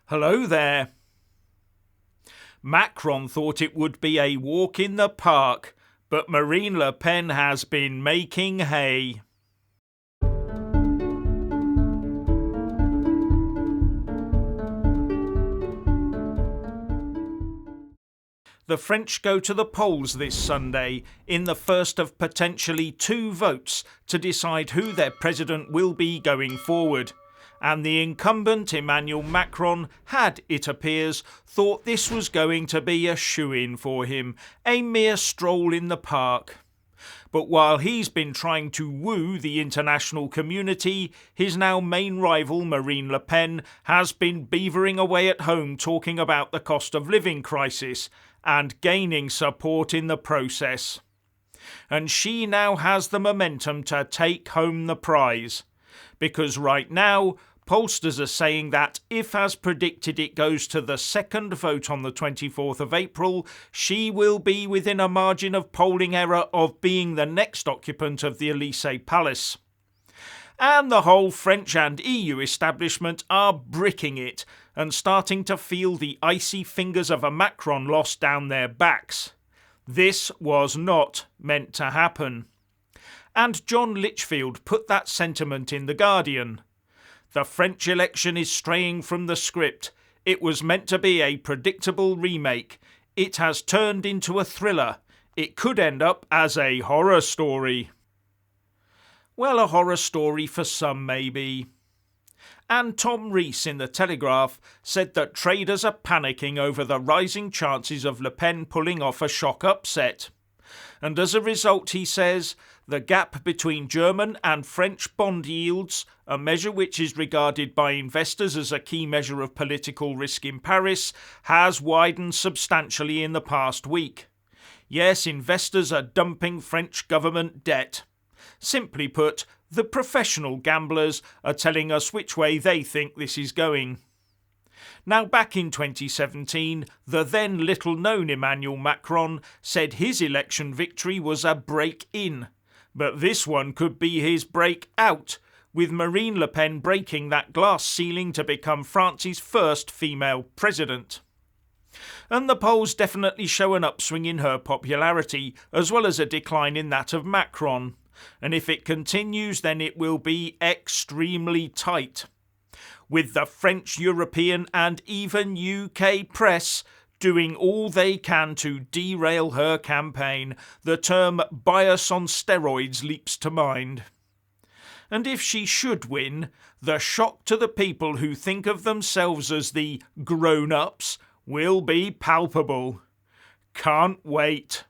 Hello there. Macron thought it would be a walk in the park, but Marine Le Pen has been making hay. The French go to the polls this Sunday in the first of potentially 2 votes to decide who their president will be going forward. And the incumbent Emmanuel Macron had, it appears, thought this was going to be a shoo-in for him, a mere stroll in the park. But while he's been trying to woo the international community, his now main rival Marine Le Pen has been beavering away at home talking about the cost of living crisis and gaining support in the process. And she now has the momentum to take home the prize. Because right now, pollsters are saying that if, as predicted, it goes to the second vote on the 24th of April, she will be within a margin of polling error of being the next occupant of the Elysee Palace. And the whole French and EU establishment are bricking it and starting to feel the icy fingers of a Macron loss down their backs. This was not meant to happen. And John Litchfield put that sentiment in The Guardian. The French election is straying from the script. It was meant to be a predictable remake. It has turned into a thriller. It could end up as a horror story. Well, a horror story for some, maybe. And Tom Rees in The Telegraph said that traders are panicking over the rising chances of Le Pen pulling off a shock upset. And as a result, he says, the gap between German and French bond yields, a measure which is regarded by investors as a key measure of political risk in Paris, has widened substantially in the past week. Yes, investors are dumping French government debt. Simply put, the professional gamblers are telling us which way they think this is going. Now, back in 2017, the then little-known Emmanuel Macron said his election victory was a break-in. But this one could be his break-out, with Marine Le Pen breaking that glass ceiling to become France's first female president. And the polls definitely show an upswing in her popularity, as well as a decline in that of Macron. And if it continues, then it will be extremely tight. With the French, European and even UK press doing all they can to derail her campaign, the term bias on steroids leaps to mind. And if she should win, the shock to the people who think of themselves as the grown-ups will be palpable. Can't wait.